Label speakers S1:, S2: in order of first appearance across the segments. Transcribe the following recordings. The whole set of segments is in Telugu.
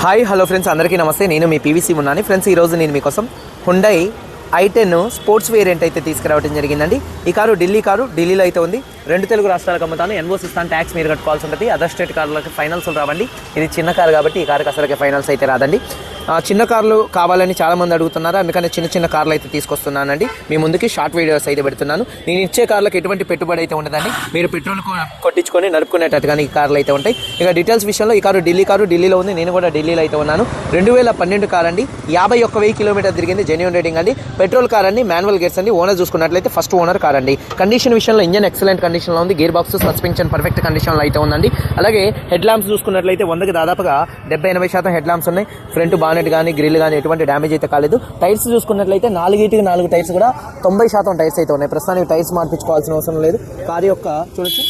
S1: హాయ్ హలో ఫ్రెండ్స్, అందరికీ నమస్తే. నేను మీ పీవీసీ ఉన్నాను. ఫ్రెండ్స్, ఈరోజు నేను మీకోసం హుండై i10 స్పోర్ట్స్ వేరియంట్ అయితే తీసుకురావడం జరిగిందండి. ఈ కారు ఢిల్లీలో అయితే ఉంది. 2 తెలుగు రాష్ట్రాలకు అమ్ముతాను. ఎన్ఓసి ఇస్తాను, ట్యాక్స్ మీరు కట్టుకోవాల్సి ఉంటుంది. అదర్ స్టేట్ కార్లకి ఫైనల్స్ రావండి. ఇది చిన్న కారు కాబట్టి ఈ కారుకి అసలుకి ఫైనల్స్ అయితే రాదండి. చిన్న కార్లు కావాలని చాలామంది అడుగుతున్నారు, అందుకని చిన్న కార్లు అయితే తీసుకొస్తున్నానండి. మీ ముందుకి షార్ట్ వీడియోస్ అయితే పెడుతున్నాను. నేను ఇచ్చే కార్లకు ఎటువంటి పెట్టుబడి అయితే ఉండదండి. మీరు పెట్రోల్ కొట్టించుకొని నడుపుకునేటట్టుగానే ఈ కార్లు అయితే ఉంటాయి. ఇక డీటెయిల్స్ విషయంలో ఈ కారు ఢిల్లీలో ఉంది. నేను కూడా ఢిల్లీలో అయితే ఉన్నాను. 2012 కార్ అండి. 51,000 కిలోమీటర్ తిరిగింది. జెన్యూన్ రేటింగ్ అండి. పెట్రోల్ కార్ అండి. మాన్యువల్ గేర్స్ అండి. ఓనర్ చూసుకున్నట్లయితే ఫస్ట్ ఓనర్ కార్ అండి. కండిషన్ విషయంలో ఇంజన్ ఎక్సలెంట్ కండిషన్లో ఉంది. గేర్ బాక్స్, సస్పెన్షన్ పర్ఫెక్ట్ కండిషన్లో అయితే ఉందండి. అలాగే హెడ్ ల్యాంప్స్ చూసుకున్నట్లయితే 100కి దాదాపుగా 70-80% హెడ్ ల్యాంప్స్ ఉన్నాయి. ఫ్రంట్ బానెట్ కానీ గ్రిల్ కానీ ఎటువంటి డ్యామేజ్ అయితే కాలేదు. టైర్స్ చూసుకున్నట్లయితే 4 టైర్స్ కూడా 90% టైర్స్ అయితే ఉన్నాయి. ప్రస్తుతానికి టైర్స్ మార్పించుకోవాల్సిన అవసరం లేదు. కారు యొక్క చూడొచ్చు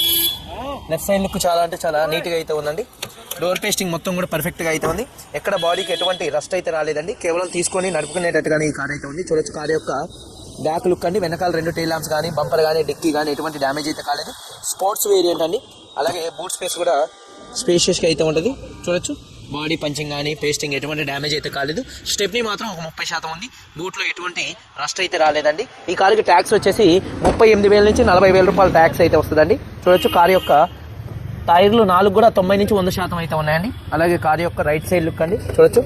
S1: లెఫ్ట్ సైడ్ లుక్ చాలా నీట్గా అయితే ఉందండి. డోర్ పేస్టింగ్ మొత్తం కూడా పర్ఫెక్ట్గా అయితే ఉంది. ఎక్కడ బాడీకి ఎటువంటి రస్ట్ అయితే రాలేదండి. కేవలం తీసుకొని నడుపుకునేటట్టుగానే ఈ కార్ అయితే ఉంది. చూడొచ్చు కార్ యొక్క బ్యాక్ లుక్ అండి. వెనకాల 2 టైల్ ల్యాంప్స్ కానీ బంపర్ కానీ డిక్కీ కానీ ఎటువంటి డ్యామేజ్ అయితే కాలేదు. స్పోర్ట్స్ వేరియంట్ అండి. అలాగే బూట్ స్పేస్ కూడా స్పేషియస్గా అయితే ఉంటుంది. చూడొచ్చు బాడీ పంచింగ్ కానీ పేస్టింగ్ ఎటువంటి డ్యామేజ్ అయితే కాలేదు. స్టెప్నీ మాత్రం ఒక 30% ఉంది. బూట్లో ఎటువంటి రస్ట్ అయితే రాలేదండి. ఈ కారుకి ట్యాక్స్ వచ్చేసి 38,000 నుంచి 40,000 రూపాయల ట్యాక్స్ అయితే వస్తుందండి. చూడొచ్చు కారు యొక్క టైర్లు 4 కూడా 90 నుంచి 100% అయితే ఉన్నాయండి. అలాగే కారు యొక్క రైట్ సైడ్ లుక్ అండి. చూడొచ్చు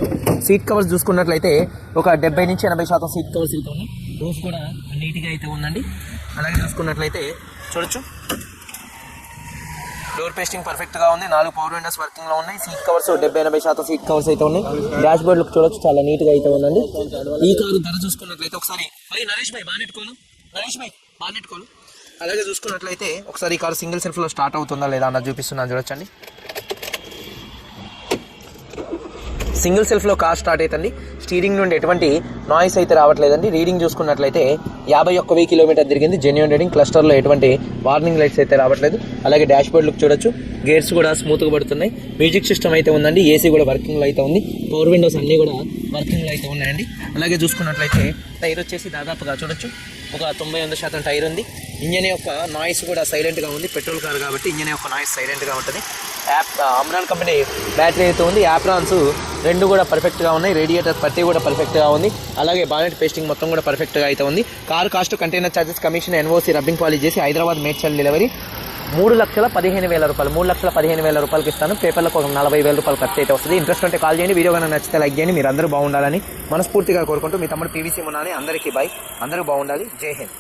S1: సీట్ కవర్స్ చూసుకున్నట్లయితే ఒక 70 నుంచి 80% సీట్ కవర్స్ అయితే ఉన్నాయి. రూఫ్ కూడా నీట్గా అయితే ఉందండి. అలాగే చూసుకున్నట్లయితే చూడొచ్చు డోర్ పేస్టింగ్ పర్ఫెక్ట్గా ఉంది. 4 పవర్ విండోస్ వర్కింగ్లో ఉన్నాయి. సీట్ కవర్స్ 70-80% సీట్ కవర్స్ అయితే ఉన్నాయి. డాష్ బోర్డ్ లుక్ చూడొచ్చు చాలా నీట్గా అయితే ఉందండి. ఈ కారు ధర చూసుకున్నట్లయితే ఒకసారి నరేష్ భాయ్ బానెట్టుకోను. అలాగే చూసుకున్నట్లయితే ఒకసారి ఈ కారు సింగిల్ సెల్ఫ్లో స్టార్ట్ అవుతుందా లేదా అన్నది చూపిస్తున్నాను. చూడొచ్చండి సింగిల్ సెల్ఫ్లో కార్ స్టార్ట్ అవుతుంది. స్టీరింగ్ నుండి ఎటువంటి నాయిస్ అయితే రావట్లేదండి. రీడింగ్ చూసుకున్నట్లయితే 51,000 కిలోమీటర్ తిరిగింది. Genuine reading. క్లస్టర్లో ఎటువంటి వార్నింగ్ లైట్స్ అయితే రావట్లేదు. అలాగే డాష్ బోర్డ్ లుక్ చూడొచ్చు. గేర్స్ కూడా స్మూత్గా పడుతున్నాయి. మ్యూజిక్ సిస్టమ్ అయితే ఉందండి. ఏసీ కూడా వర్కింగ్లో అయితే ఉంది. పవర్ విండోస్ అన్నీ కూడా వర్కింగ్లో అయితే ఉన్నాయండి. అలాగే చూసుకున్నట్లయితే టైర్ వచ్చేసి దాదాపుగా చూడొచ్చు ఒక 91% టైర్ ఉంది. ఇంజన్ యొక్క నాయిస్ కూడా సైలెంట్గా ఉంది. పెట్రోల్ కార్ కాబట్టి ఇంజన్ యొక్క నాయిస్ సైలెంట్గా ఉంటుంది. అమ్రాన్ కంపెనీ బ్యాటరీ అయితే ఉంది. యాప్రాన్స్ 2 కూడా పర్ఫెక్ట్గా ఉన్నాయి. రేడియేటర్ పట్టి కూడా పర్ఫెక్ట్గా ఉంది. అలాగే బానెట్ పేస్టింగ్ మొత్తం కూడా పర్ఫెక్ట్గా అయితే ఉంది. Car cost, container charges, commission, NOC, rubbing polish చేసి హైదరాబాద్ మేడ్చల్ డెలివరీ 3,15,000 రూపాయలు. 3,15,000 రూపాయలకి ఇస్తాను. పేపర్లకు ఒక 40,000 రూపాయలు ఖర్చు అయితే వస్తుంది. ఇంట్రెస్ట్ ఉంటే కాల్ చేయండి. వీడియో కన్నా నచ్చితే లైక్ చేయండి. మీరు అందరూ బాగుండాలని మనస్ఫూర్తిగా కోరుకుంటూ మీ తమ్ముడు పీవీసీ ఉన్నాను. అందరికీ బాయ్. అందరూ బాగుండాలి. జై హింద్.